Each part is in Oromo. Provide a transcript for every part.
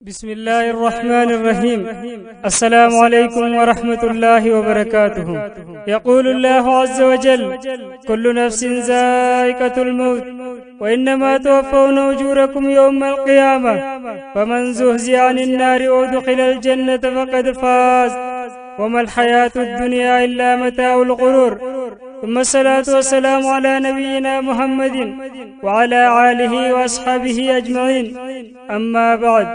بسم الله الرحمن الرحيم. السلام عليكم ورحمة الله وبركاته. يقول الله عز وجل: كل نفس ذائقة الموت وإنما توفون أجوركم يوم القيامة فمن زهزئ عن النار وأدخل الجنة فقد فاز وما الحياة الدنيا إلا متاع الغرور. ثم الصلاة والسلام على نبينا محمد وعلى آله وأصحابه أجمعين. أما بعد،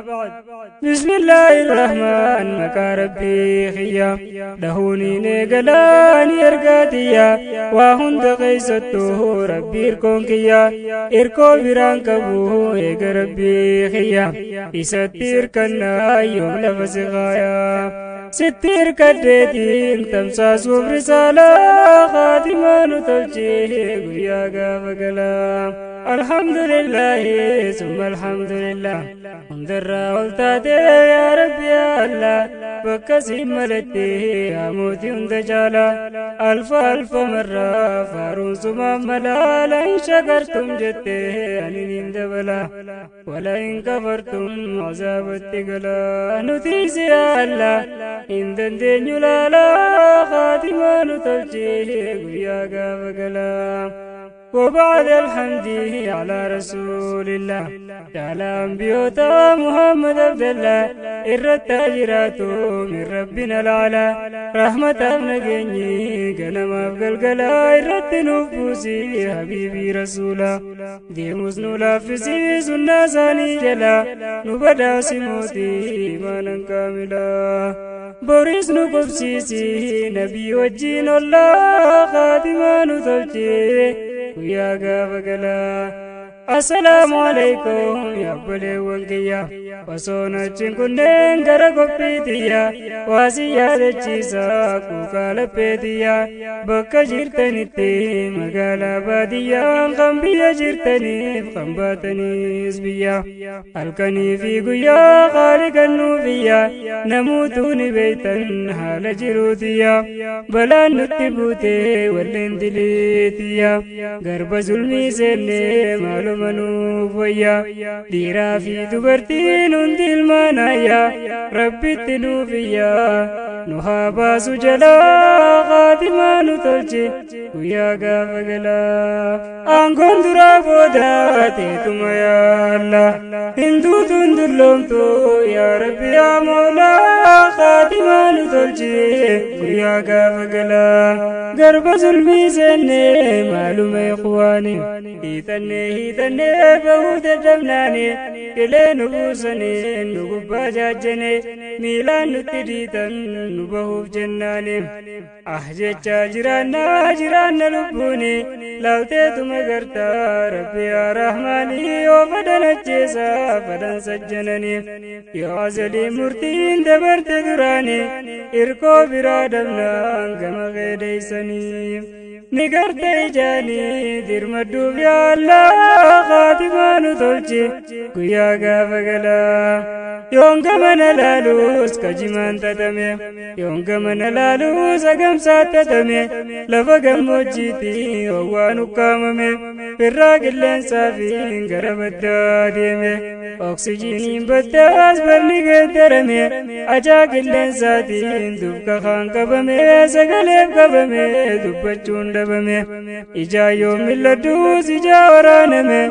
بسم الله الرحمن مكا ربي خيا دهوني نقلاني إرقاتيا وهند قيستوه ربي إركون كيا إركو بران كبوه إيق ربي خيا إستير كنا يوم لفز غايا ستير كدتين تمساس وبرسالة خاتمان تلجيه قريا قافقلا. الحمد لله ثم الحمد لله انذرا والتاتي يا ربي يا الله بكسي ملتي اموتي اندجالا الف الف مرة فارون سمام ملا لئن شكرتم جته انين دبلا ولئن كفرتم عذاب التقلا نتيسي يا الله ان دندن يلالا خاتمان تلجيه قريا قافقلا. وبعد الحمد على رسول الله على أنبياء محمد عبد الله التاجرات من ربنا العلا رحمة نجني كنما بقلقلا الرت نفوسي حبيبي رسولا ديموس نلافسي سنة ثاني جلا نبدا سموتي إيمانا كاملا بوريس نقبسيسي نبي وجين الله خاتمان تلجي يا غافقلا. السلام عليكم يا بلي وانكيا وصونا چنكنين غرقبتيا واسيادة چيسا كوكال بيتيا بكا جيرتنيتي مغالا باديا خمبيا جيرتني خمباتني اسبيا الكني في قيا خالق النوفيا نموتوني بيتا حال جيروتيا بلا نتبوتي ولين دليتيا غرب ظلمي سنة مالو منوف ويا ديرا في دبرتين اندل مانايا ربي تنوفيا نهابا سجلا خاتمان تلجي ويا غافقلا. انكون درا بوداتي تم يا الله هندو تندلومتو يا ربي يا مولا خاتمان تلجي ويا غافقلا. غرب ظلمي سنة معلوم إخواني هيتني بهود الدمناني كلي نبوسني نقبا جاجني ميلان نتريتن نبهوف جناني أحججا جرانا لبوني لوتيت مغرتا ربي يا رحماني وفدن الجيسا فدن سجنني يا عزلي مرتين دبرت دراني إركو برادمنا كما غيديسني نقرت إجاني دير مدوب يا الله خاتمان تلجي قيا غافقلا. يوم كمن لالوس كجمان تتمي يوم كمن لالوس أقمسات تتمي لفقم موجيتي ووانو كاممي فراق اللين سافين قرب الداديمي أكسجينين بداس برني قدرمي أجاق اللين ساتين دبك خان قبمي سقلب قبمي دبچون دبمي إجا يوم اللدوس إجا ورانمي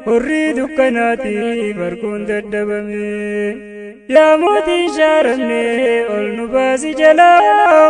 هري دكناتي بركون ددبمي يا موتي شارمني أول نباسي جلا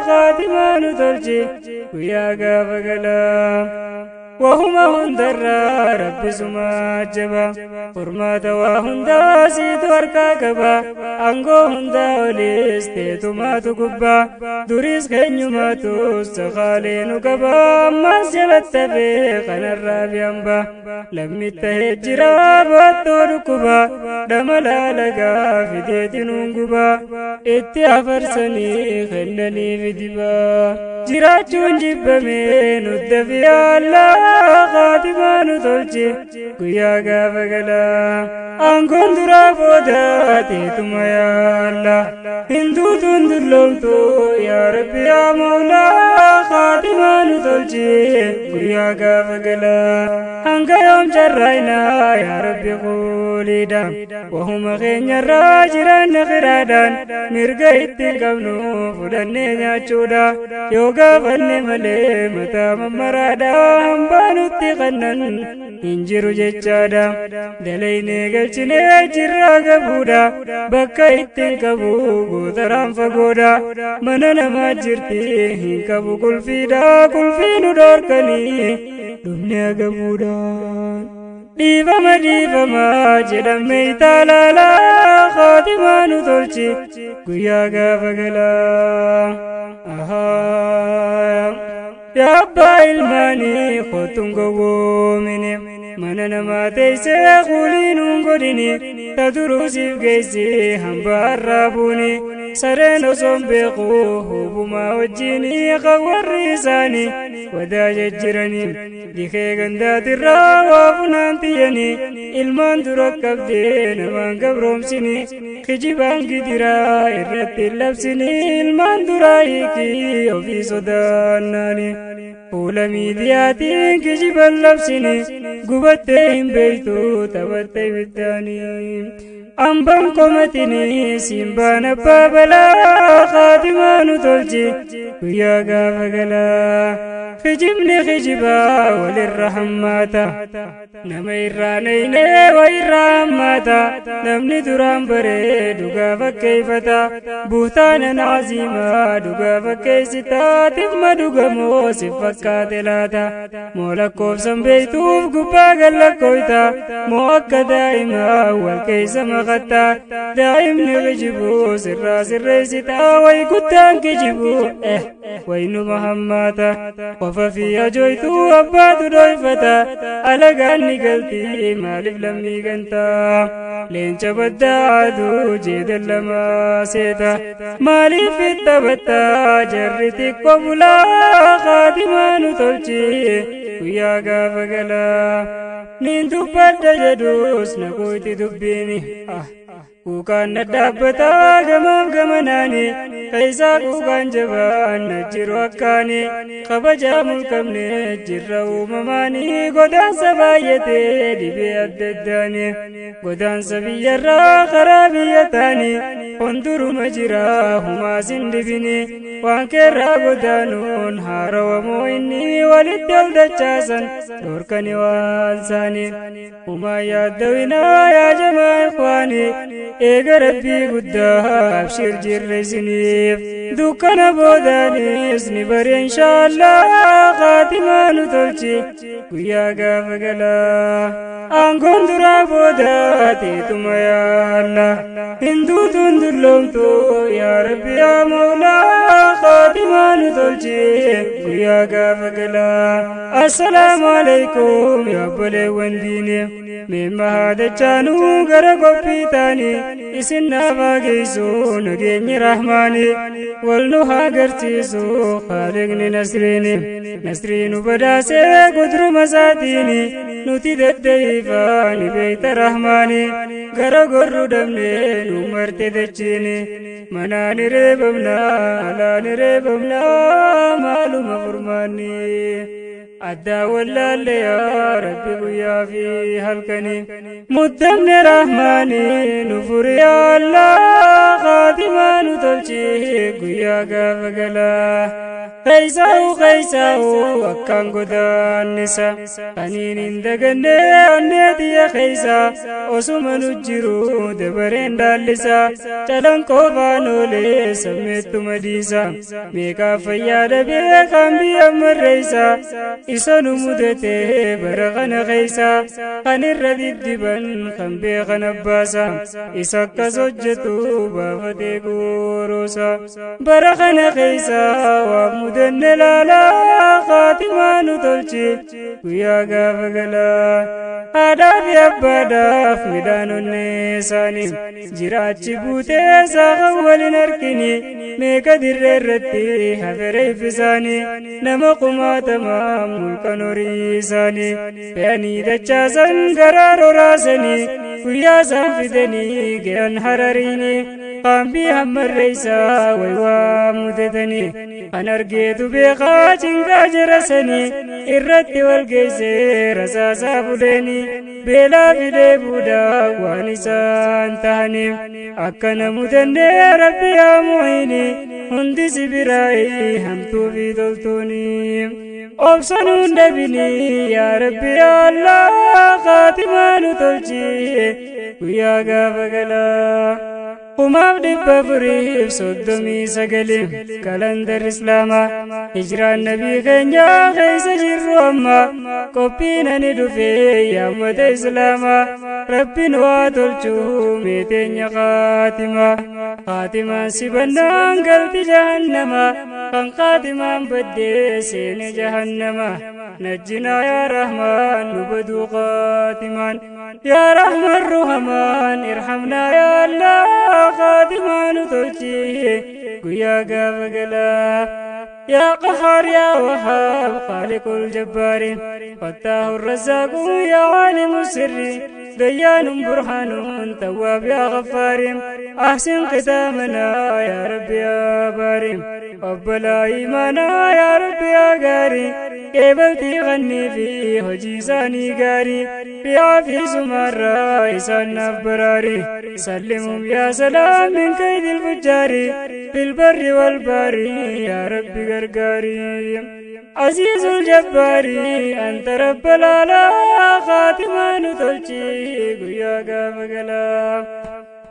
خاتمان تلجي ويا غافقلا. وهما هندرا رب سما جبا فرمات وهندا سيت وركا كبا أنغو هندا وليس تيتما تكبا دوريس خنيما تستخالين كبا ما سلت في خنرا بيامبا لم تهجرا باتور كبا دملا لغا في ديتنون كبا اتعفرسني خنني في دبا جراجون جبمي ندفي الله خاتمان تلجي قيا غافقلا. انكون درا بوداتي تم يا الله هندو تندلومتو يا ربي يا مولا خاتمان تلجي قيا غافقلا. انك يوم جرينا يا ربي قول وليدا وهم غين الراجران غرادان مرقيت قبنو فلني ناچودا يوغا فلني ملي متا ممرادا همبانو تغنن انجرو جچادا دليني قلچني جرا قبودا بكا اتنقبو قوتران فقودا مننا ما جرتي هنقبو كل فينو داركني دنيا قبودا ديفما جدمي تالالا خاتمانو تولچي قيا قافقلا يا أبا الماني خوتن قوميني مننا ما تيسي قولينون قديني تدروسي بقيسي همبار رابوني سرين وصنبقوه بما وجيني قوار ريساني ودا ججرني لخي قندات الراوافنان تيني ilmaan dura qabdee namaan gabroomsini kijibaan gidiraa irratti labsini ilmaan dura hiikii ofii sodaannaani fuula miidiyaatiin kijiban labsini gubattee hin beeytu taphattee ibiddaanii amban komatini simbaan abbaa balaa khaatimaanu tolchi guyyaa gaafa galaa kijibni kijibaa walirra hammaata nama irraa naynee wayirraa hammaata namni duraan baree dhugaa fakkeeffata buutaanan aziimaa dhugaa fakkeessitaatiif madugamoo si fakkaate laata moo lakkoofsan beeytuuf gubbaa gallakkoyta moo akka daa'imaa wal keeysa maqatta daa'imni kijibuu sirraa sirreessitaa way guddaan kijibuu waynuma hammaata qofa fi ajoytuu abbaatu dhoyfata alagaan ni galti maaliif lammii gantaa leenca baddaa aduu jeedan lamaa seeta maaliif itta battaa jarri xiqqoo bulaa khaatimaanu tolchi guyyaa gaafa galaa nin dubbadda jedhus na qoyti dubbiini kuukaan na dhaabbataa gamaaf gamanaani keessaa kuukaan jabaan na jiru akkaani kabajaa mulqabne jirra uumamaani godaansa baay'atee dhibee adda addaani godaansa biyyarraa karaa biyya taani honduruma jira humaasin dhibini waan keerraa godaanuun haarawamoo inni walitti ol dachaasan dhorkani waan saani humaa yaaddawinaa yaa jamaa ikwaani eega rabbii guddaa abshir jirre isiniif dukkana boodaanis ni bare inshaallah khaatimaanu tolchi guyyaa gaafa galaa aangoon duraa boodaateetuma yaalla hinduutuun dulloomtu yaa rabbi yaa mawlaa khaatimaanu tolchi guyyaa gaafa galaa assalaamu alaykum yaa obboleewwan diine meemma haadachaanuu gara qophii taanii isin naafaa geessuu nageenyi rahmaani wal nu haa garsiisuu khaliqni nasriinu badaasee gudruma isaatiini nuti dadda'iifaani beeyta rahmaani gara gorru dhabnee nu marte dachiini manaani reebamnaa alaani reebamnaa maaluma furmaanni adda wallaale yaa rabbi guyyaa fi halkani muddamne rahmaani nufuri yaa allah khaatimaanu tolchi guyyaa gaafa galaa keeysaa'u akkaan godaannisa aniin hin daganne onneetiya keeysa osuma nu jiru dabareen daallisa calanqoo baanoolee sammeettuma dhiisa meeqaaf fayyaa dhabee kan biyya marreeysa isa nu mudatee bara kana keeysa kan irra diddiban kan beekan abbaasa isa akkas hojjetu baafatee gooroosa bara kana keeysa waaf mudanne laalaa khaatimaanu tolchi guyyaa gaafa galaa haadhaa fi abbaadhaaf midhaan onnee isaanii jiraachi buutee saakan walin harkini meeqa dirree irratti hafereef isaanii nama kumaatamaa mulkan horii isaanii fe'anii dachaasan garaa roraasanii guyyaa isaan fidanii ge'an harariini qaambii hammarreeysaa way waa mudatanii kan argeetu beekaa cinqaa jarasanii irratti wal geessee rasaasaa fuudhanii beelaa fidee buudaa waan isaan tahaniif akkana mudannee rabbi yaa mu'ini hundi si biraa'ii hamtuu fi toltuuni obsanuun dhabini yaa rabbi yaa Allah qaatimaa nu tolchi guyyaa gaafa galaa Umaaf dhibba furiif soddomii sagalii kalandar islaamaa hijraan nabii keenya keessa jirru amma qophiin ani dhufee yaa ummata islaamaa rabbiin waa tolchuu meeteenya qaatimaan si bannaan galti jahannama kan qaatimaan baddee seene jahannama najjinaa yaa rahmaan nu baduu qaatimaan yaa rahmaan ruhamaan irhamnaa yaa Allah qaatimaan nu tolchi guyyaa gaafa galaa يا قهار يا وهاب خالق الجبار فتاه الرزاق يا عالم السر ديان برهان تواب يا غفار أحسن ختامنا يا رب يا باري قبل إيمانا يا رب يا قاري قبلتي غني في هجيساني قاري بعافي سمارا إسان براري سلمهم يا سلام من كيد الفجار في البر والبار يا رب غرغاري عزيز الجباري أنت رب العلا خاتمان تلشي قيا قافقلا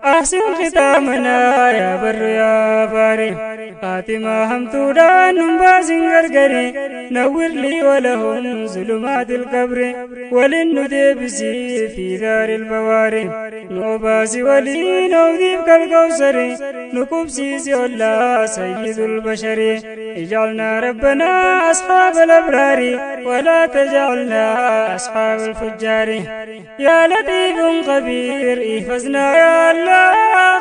أحسن ختامنا يا بر يا باري خاتمة همتودان نمباسين غرغري نور لي ولهم ظلمات القبر وللندبسي في دار البواري نوباسي ولي نوذيب كالكوثر نكبسي سيولا سيد البشر اجعلنا ربنا أصحاب الأبرار ولا تجعلنا أصحاب الفجار يا لطيف خبير احفظنا يا الله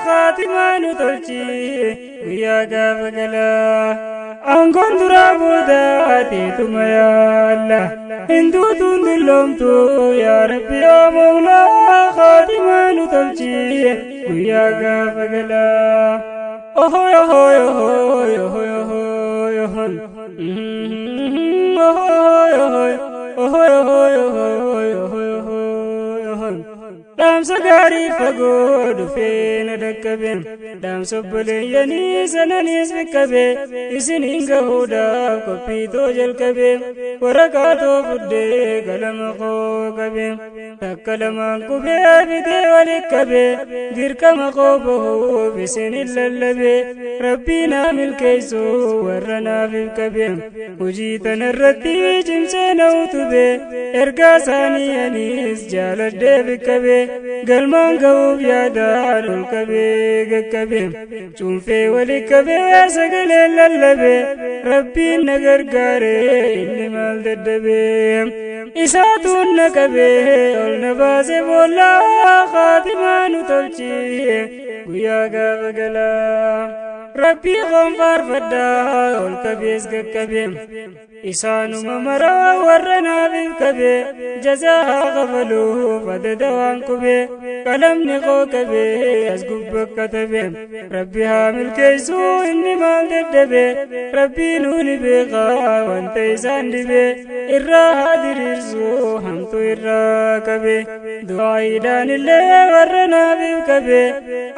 خاتمان تلشي ويا قافقلا أنكون درابوداتي ثم يا الله هندو تندلومتو يا ربي يا مولا خاتمان تلشي ويا قافقلا أوهو يوهو يوهو يوهو يوهو يوهو أوهو يوهو يوهو يوهو دام سكاري فقود فين دكبين دام سبليني سننيس بكبي إسنين قهودا كبيتو جلكبي ورقاتو فدي قلم خوكبي تكلمان كبي بدي ولكبي ديرك مقوبه بسن اللبي ربنا ملكيسو ورنا في الكبي وجيتنا الرتي جمسنا وتبي إرقا ثاني أنيس جالد بكبي قلمان قوب يا دار الكبي كبي شوفي ولكبي سقل اللبي ربي نقر قاري اللي مال ددبي إساتون نكبي والنباسي بولا خاتمان تلشي ويا قافقلا ربي غنفار فدا والكبيس كبي إسانو ممرا ورنا بالكبي جزاها غفلوه فددوان كبي قلم نقو كبي أسقب كتبي ربي هامل كيسو إني مال ددبي ربي نوني بيقا وانت إسان دبي إراها دريرسو همتو إرا كبي دعاي دان اللي ورنا بالكبي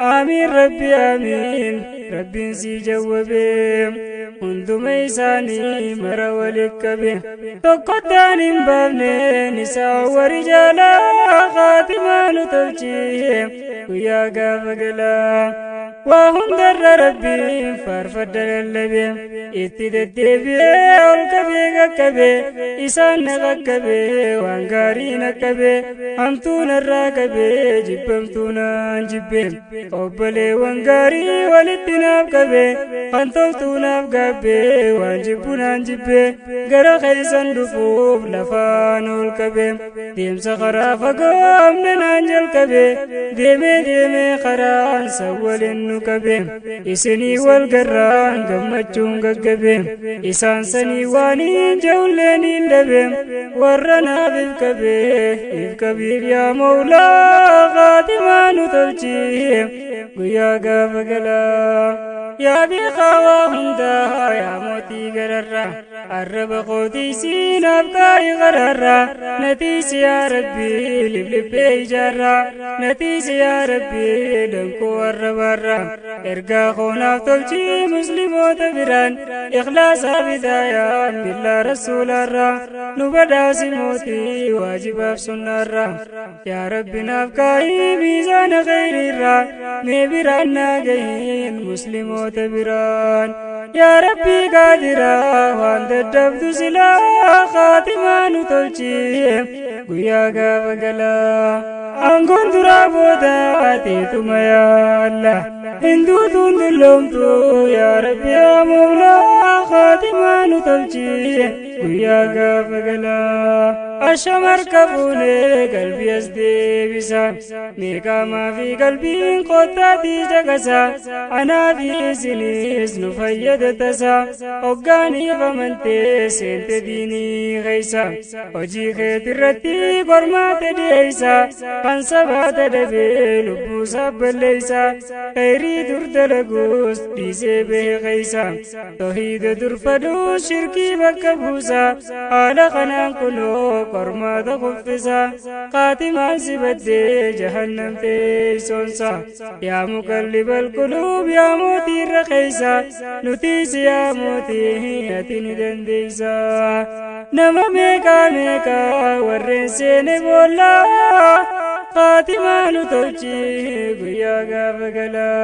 آمين ربي آمين ربي سي جوابي هندم إساني مرا ولكبي تقدان بابني نساء ورجالا خاتمان تلشي ويا قافقلا وهندر ربي فارفدر اللبي اتددبي والكبي كبي إسان نغكبي وانقاري نكبي همتون الراكبي جبمتون جبي قبلي وانقاري ولدنا بكبي خانتولتون بكبي وانجبون جبي غرا خيسان دفوف لفان الكبي ديم سخرا فقام ننانجل كبي ديمي خران سول كبي إسني والقران قمتشون قبي إسان سني وانين جولين دبي ورنا بالكبي الكبير يا مولا خاتمان تلشي ويا قافقلا يا بخوا هندا يا موتي قرر الرب قوتي سين أبقى غرارا نتيس يا ربي لبلبي جارا نتيس يا ربي لنكو الربارا إرقا خونا تلجي مسلمو تبران إخلاص بدايا بالله رسول الرا نبدا سموتي واجب سنة الرا يا ربي نفكاي ميزان خير الرا مبران ناقين مسلمو تبران يا ربي قادرا وانت الدبد سلا خاتمان تلجي قيا قابقلا أنكون درابوتا تيتما يا الله هندو تندلومتو يا ربي يا مولا خاتمان تلجي قيا قابقلا أشمر كفوني قلبي أسدي بسا ميكا ما في قلبي قطاتي جغسا أنا في سنيس نفيد تسا أقاني فمنتي سنت ديني غيسا وجي خيط الرتي قرمات ديسا كان سبات دبي لبو سب ليسا خيري دردلقوس ديسي به غيسا توحيد درفدو شركي بكبوسا آل خنان كلو قرما تخفسا قاتما سبدي جهنم تيسونسا يا مقلب القلوب يا موتي الرخيسا نتيس يا موتي يتني دنديسا نما ميكا ورنسين بولا قاتما نتوجي قيا غافقلا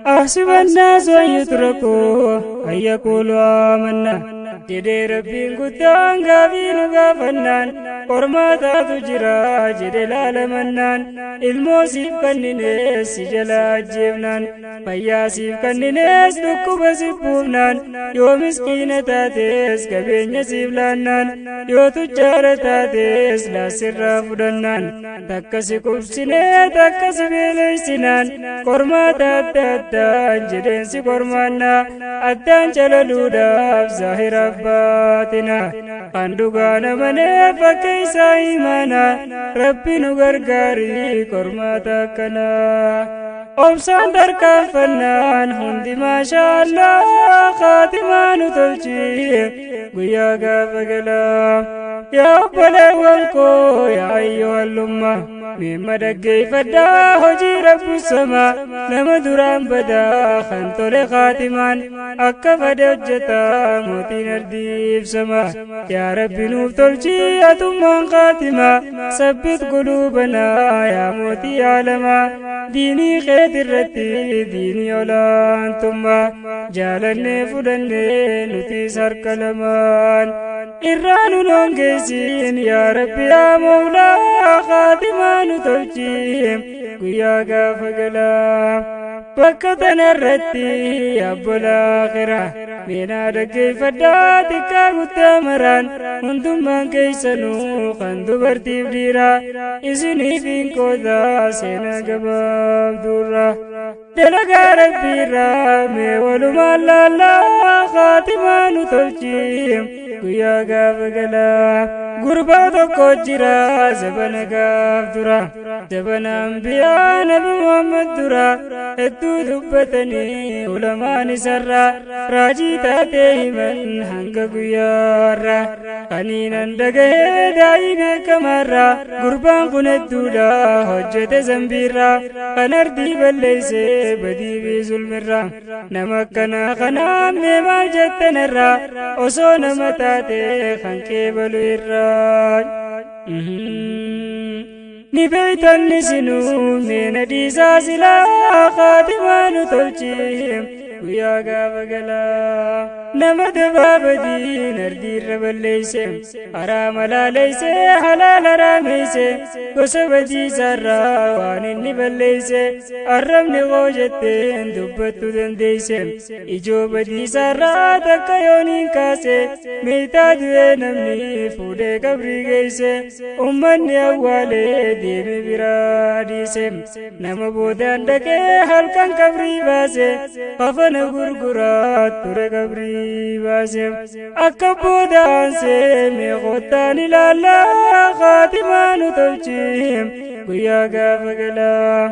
أحسب الناس أن يتركوا أن يقولوا آمنا جدي ربي قدان غافين غافنان قرماتا تجرا جدي لالمنان الموسيب كننيس جلا جيبنان فياسيب كننيس دكوب سيبوبنان يو مسكين تاتيس كبين سيبلانان يو تجار تاتيس لا سر فدنان تكسي كبسني تكسي بيليسنان قرماتا تاتان جدين سي قرمانا أدان جلالودا ظاهر باتنا قندوغانا مني فكيسا إيمانا ربي نغرغاري كرماتا كنا أبسان دركا فنان هندي ما شاء الله خاتمان تلجي قيا غافقلا يا أبلا والكو يا أيها الأمة مما دقي فدا هجي رب السماء نما دران بدا خنطل خاتمان أكا فدا جتا موتي نرديف سما يا رب نوف تلجي أتمان خاتما ثبت قلوبنا يا موتي عالما ديني خيط الرتي ديني أولان ثم جالني فدني نتي سر كلمان إرانو نونجيسين يا رب يا مولا خاتمان تلجي قيا غافقلا بكتنا الرتي يا بلاخرة بنا دقي فداتك قتامران هندم من كيسنو خندو برتيب ديرا إذني فين كودا سينا قباب دورا دلقا ربي رامي ولما لالا خاتمان تلجي قيا غافقلا غربا توكو جرا زبن غاف درا زبن انبياء نبي محمد درا ادو دبتني علماء نسرا راجي تاتي من هنگ غيارا خنين دغه داي بكمرا غربان كن الدودا حجت زنبيرا خنردي بليسه بدي بظلمرا نمكنا خنا ما جتنرا اوسون متاته خنكي بلويرا نبيت النسنو من ديزا سلا خاتمان تلجيم ويا غافقلا نمد بابدي نردي ربليسم حرام لا ليس حلال راميسه وسبدي سرا وان نبليسه أرم نغوجتين دبتو دنديسم إجوبدي سرا تكيونين كاسه ميتا دوه نمني فوده قبري غيسه أمني أولي ديمي براديسم نم بودان دكي حلقان قبري باسه خفن غرغرات تر قبري باسم أكبودان سي ميغوتان لالا خاتمان تلجيم قيا غافقلا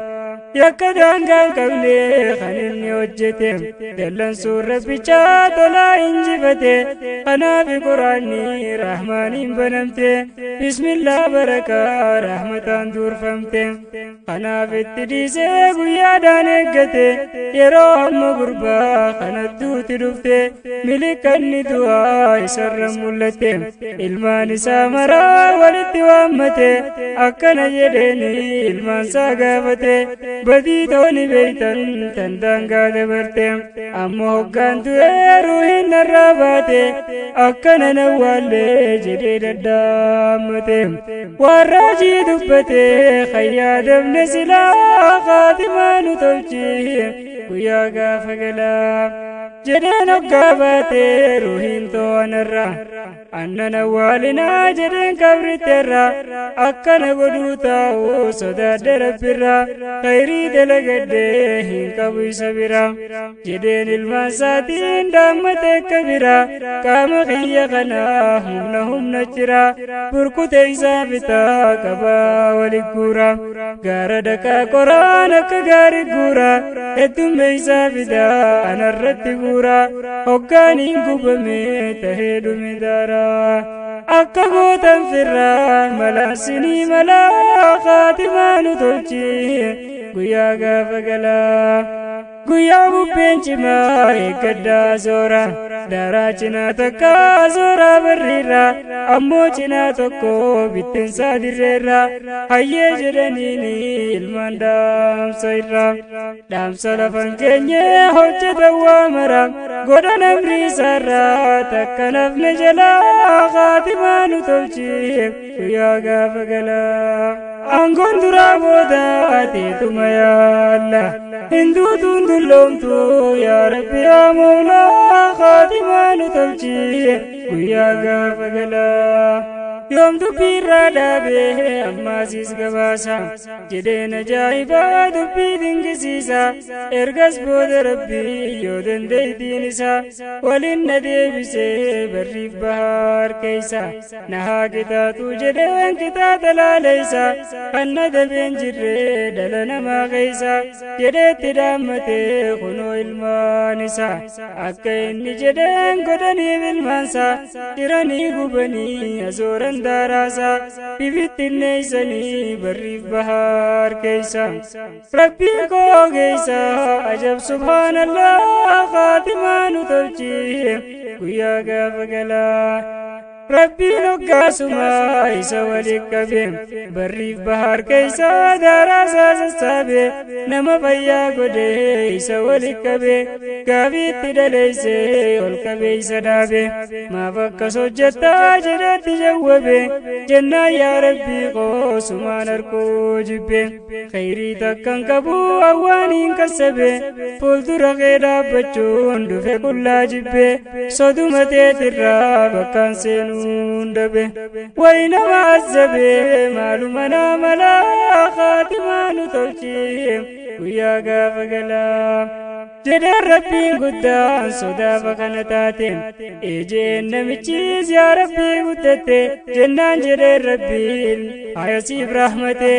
yakkadan qabne khaninni hojjete dallan surra bicha tola injifate kanaaf quraanni rahmaaniin banamte bismillah baraka rahmatan durfamte kanaaf itti dhiisee guyyaadhaan eeggate yeroo amma gurbaa kanattuuti dhufte milikanni du'aa isarra mul'ate ilmaan isaa maraa walitti waammate akkana jedheeni ilmaan isaa gaafate badii tooni beeytan tan daangaa dabarte ammoo hoggaan du'ee ruuhiin narraa baate akkana nawwaallee jedhee daddaammate waan raajii dubbate khayyaadamne silaa khaatimaa nu tolchi guyyaa gaafa galaa jedheen hoggaa baate ruuhiin to'anarra annan awwaalinaa jedheen kabritteerra akkana godhuu taa'u sodaadde rabbirra khayrii dalagadhee hin qabu isa bira jedheen ilmaan isaatiin daammate akka bira qaama kiyya kanaa humna jira burkute isaa bitaa qabaa walit guura gaara dhaqaa qoraan akka gaarii guura heddumme isaa fidaa anarratti guura hoggaaniin gubame tahee dhume daara akka gootan firraa malaasinii malaa khaatimaa nu tolchi guyyaa gaafa galaa guyyaa bubbeen cimaa eeggaddaa zoora daaraa cinaa takka zoora barriirra ammoo cinaa tokko bitteensaa dirreerra hayyee jedhaniini ilmaan dhaamsa irra dhaamsa lafan keenye hojjetan waa mara godhan amriisarra takka nafne jalaa khaatimaa nu tolchi guyyaa gaafa galaa aangoon duraa booda teetuma yaalla hinduutuun dulloomtu yaa rabbi yaa mawlaa khaatimaa nu tolchi guyyaa gaafa galaa yoom dubbii irraa dhaabee ammaasiis gabaasa jedheen ajaa'ibaa dubbii dinqisiisa ergas booda rabbii yoo dandeeytiin isaa waliin na deebisee barriif bahaar keeysa na haa qixaatu jedheen qixaata laaleysa kan na dabeen jirree dhala namaa keeysa jedheetti dhaammatee kunoo ilmaan isaa akka inni jedheen godhaniif ilmaansa jiranii gubanii azooran darasa bibittineysanii barriif bahaar keeysa rabbii koo keeysa ajab subhaanallah khaatimaa nu tolchi guyyaa gaafa galaa rabbiin hoggaasuma isa waliin qabe barriif bahaar keeysa daaraasaa sassaabe nama fayyaa godhe isa waliin qabe gaafiitti dhaleeyse ol qabee isa dhaabe maaf akkas hojjettaa jedhetti jawwabe jennaan yaa rabbii qoosumaan harkoo jibbe khayrii takkan qabu awwaaniin kassabe fuuldura kee dhaabbachuun dhufe qullaa jibbe soduma teetirraa bakkaan seenu dabe wayna maazabe maaluma naamala khaatimaa nu tolchi guyyaa gaafa galaa jedheen rabbiin guddaan sodaafa kana taate ejeen namichis yaa rabbii guddate jennaan jedheen rabbiin hayasiif rahmate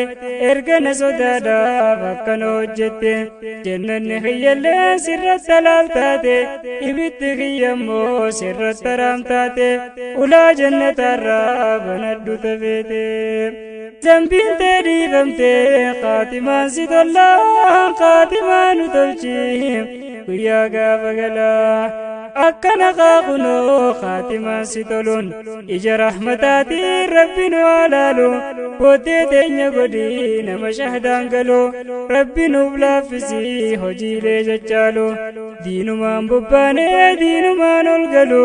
erga na sodaadhaaf akkana hojjette jennanni kiyyallee sirratti halaal taate ibitti kiyyammoo sirratti haraam taate ulaa jannatarraa banadhu tafeete zambiin tee dhiifamte khaatimaan si tollaan khaatimaa nu tolchi guyyaa gaafa galaa akkana qaakunoo khaatimaan si toluun ija rahmataatiin rabbi nu haalaalu booddee teenya godhii nama shahdaan galuu rabbi nuuf laaffisii hojiilee jachaalu diinumaan bobbaanee diinumaan ol galu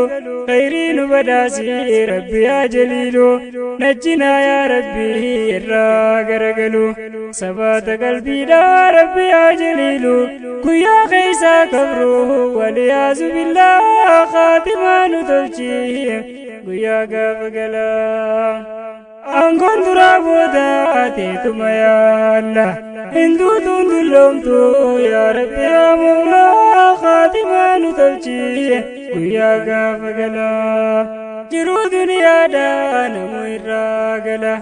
khayrii nu badhaasii rabbi yaa jaliilu najjinaa yaa rabbi irraa garagalu sabaata qalbiidhaa rabbi yaa jaliilu guyyaa keeysaa kabru waliyaazu billaa khaatimaa nu tolchi guyyaa gaafa galaa aangoon duraa booda teetuma yaalla hinduutuun dulloomtu yaa rabbi yaa mawlaa khaatimaa nu tolchi guyyaa gaafa galaa jiruu duniyaadhaa namu irraa gala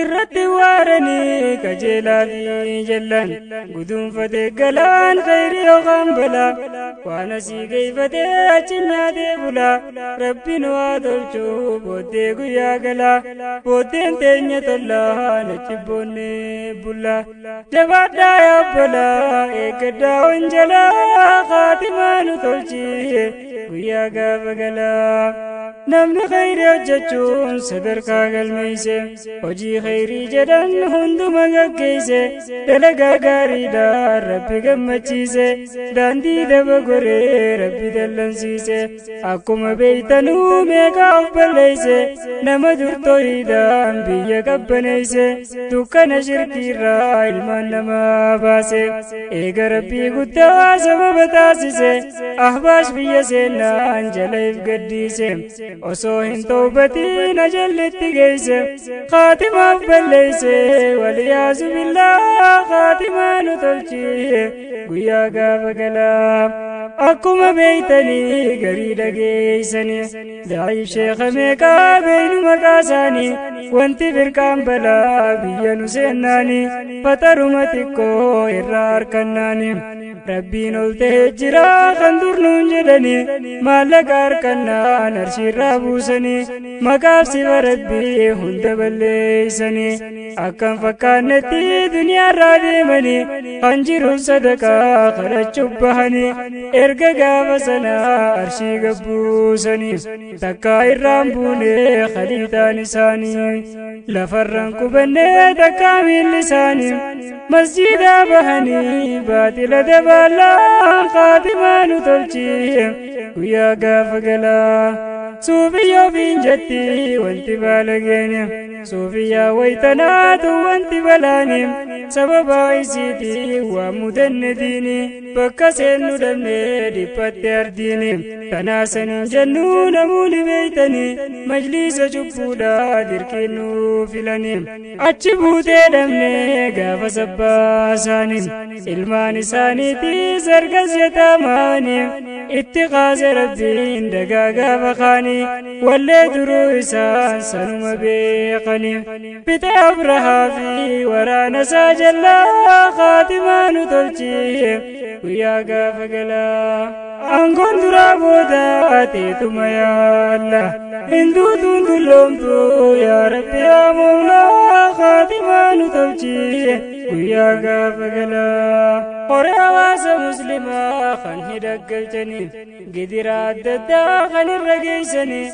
irratti waaranii kajeelaa fi jallan guduunfatee galaan khayrii yookaan balaa waan asii geeyfatee achi nyaatee bulaa rabbiin waa tolchuu booddee guyyaa galaa booddeen teenya tollaa nachi boonnee bullaa jabaadhaa yaabbalaa eeggadhaa wanjalaa khaatimaa nu tolchii guyyaa gaafa galaa namni khayrii hojjechuun sadarkaa galmeeyse hojii khayrii jedhan hunduma gaggeeyse dalagaa gaariidhaan rabbi gammachiise daandii daba goree rabbi dallansiise akkuma beeytanuu meeqaa of balleeyse nama durtooyiidhaan biyya qabbaneeyse dukkana shirkiirraa ilmaan namaa baase eega rabbii guddaa sababa taasise ahbaash biyya seennaan jalaif gaddiise osoo hin tawbatiin ajallitti geeyse khaatimaaf balleeyse waliyaazu billaa khaatimaa nu tolchii guyyaa gaafa galaa akkuma beeytanii garii dhageeysanii daa'if sheekha meeqaa beeynu maqaa isaanii wanti firqaan balaa biyya nu seennaanii fataruma xiqqoo irraa harkannaanii rabbiin ol ta'ee jira kan dur nuun jedhanii maallaqa harkannaan arshiirraa buusanii maqaaf sifa rabbii hunda balleeysanii akkan fakkaannetti duniyaarraa deemanii kan jiruuf sadaqaa kadhachuuf bahanii erga gaafa sanaa arshii gabbuusanii takkaa irraan buunee khaliitaan isaanii lafarraan qubannee takkaa miilli isaanii masjidaa bahanii baatila dabaalaan khaatimaa nu tolchii guyyaa gaafa galaa suufiyyaa ofiin jetti wanti baalageeni suufiyyaa waytanaatu wanti balaani sababaa isiiti waan mudanne diini bakka seennu dhabne dhiphatti ardiini kanaasaniin jennuu namuuni beeytanii majliisa cubbuudhaa dirqiinnuu filanii achi buutee dhabne gaafa sabbaasaanii ilmaan isaaniitis argas yataamaanii itti qaase rabbiin dagaa gaafa kaanii wallee duruu isaan sanuma beekanii fixe abrahaa fi waraana isaa jallaa khaatimaa nu tolchii guyyaa gaafa galaa aangoon duraa booda teetuma yaalla hinduutuun dulloomtu yaa rabbi yaa mawlaa khaatimaa nu tolchii guyyaa gaafa galaa qoree hawaasa muslimaa kan hidhaggalchanii gidira adda addaa kan irra geeysanii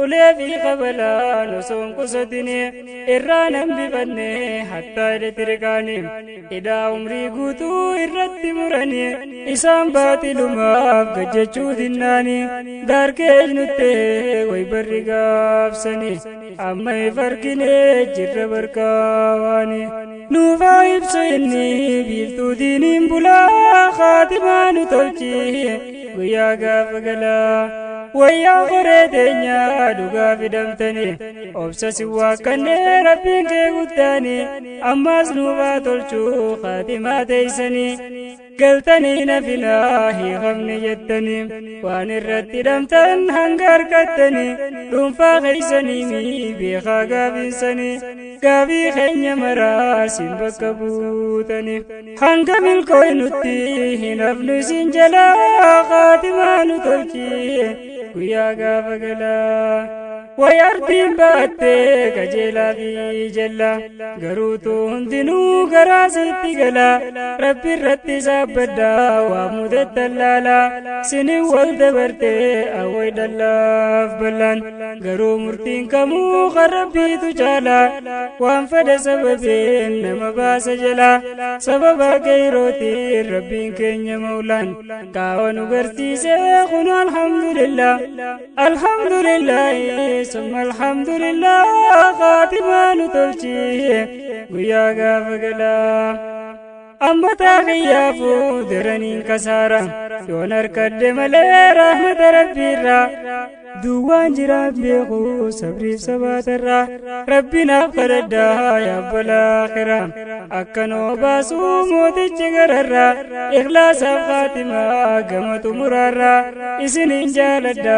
ulee fi qabalaan osoon qusatanii irraa nan bifannee hattaa elektiriikaanii hidhaa umrii guutuu irratti muranii isaan baatilumaaf gajjechuu dinnaanii daarkeej nuttee way barri gaafsanii amma farkinee jirra barkaawanii nuufaa ibsu inni biiftuu diiniin bulaa khaatimaa nu tolchii guyyaa gaafa galaa wayyaa qoree teenyaa dhugaa fidamtanii obsa si waakkannee rabbiin kee guddaanii ammaas nuufaa tolchuu khaatimaa teeysanii galtanii nafinaa hiikamne jettanii waan irratti hidhamtan hanga harkattanii dhuunfaa keeysanii beekaa gaafinsanii gaafii keenya maraa sin bakka buutanii hanga milkooynutti hin hafnu isin jalaa khaatimaa nu tolchii guyyaa gaafa galaa wayartiin baattee kajeelaa fi jallaa garuutu hundinuu garaa sitti galaa rabbi irratti saabbaddaa waa mudattan laalaa sinin wal dabartee awway dhallaaf ballaan garuu murtiin kamuu kan rabbiitu caalaa waan fedhe sababeen nama baasa jalaa sababa keeyrootiin rabbiin keenya mawlaan qaawa nu garsiisee kunu alhamdulillah alhamdulillahi ثم الحمد لله خاتما نتلشي ويا غافقلا أما تاقيافو درنين كسارا يونر كد ملي رحمة ربي را دوان جراب بيخو صبري سبات الرا ربنا فردا يا بالآخرة أكنو باسو موت الجغررا إخلاص خاتمة قمت مرارا إسنين جالدا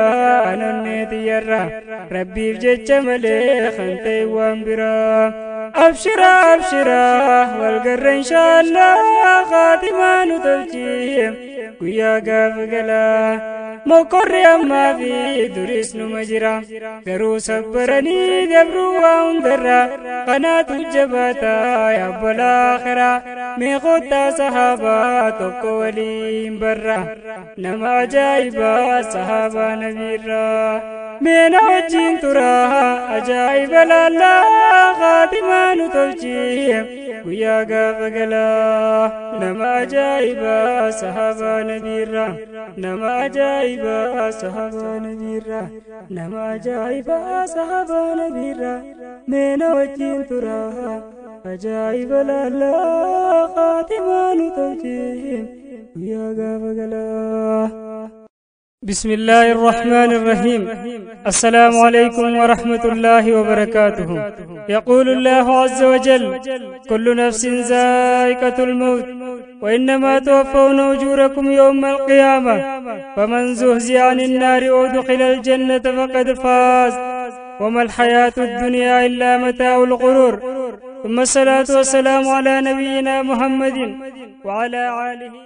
أنني تيرا ربي بجج ملي خنتي وانبرا أبشرا أبشرا والقر إن شاء الله خاتمان تبجيهم ويا قافقلا مقر أما في دريس نمجرا قرو صبرني دبرو وانذرا قناة الجباتا يا بالآخرة ميخوتا صحابات وقولين برا نما عجائبا صحابا نبيرا من وجين تراها عجائب لالا خاتمان تبجيهم ويا قافقلا نما عجائبا صحابا نبيرا نما عجائبا صحابا نبيرا نما عجائبا صحابا نبيرا من وجين تراها عجائب لالا خاتمان تبجيهم ويا قافقلا بسم الله الرحمن الرحيم السلام عليكم ورحمة الله وبركاته يقول الله عز وجل كل نفس ذائقة الموت وإنما توفون أجوركم يوم القيامة فمن زهزي عن النار وادخل الجنة فقد فاز وما الحياة الدنيا إلا متاع الغرور ثم الصلاة والسلام على نبينا محمد وعلى آله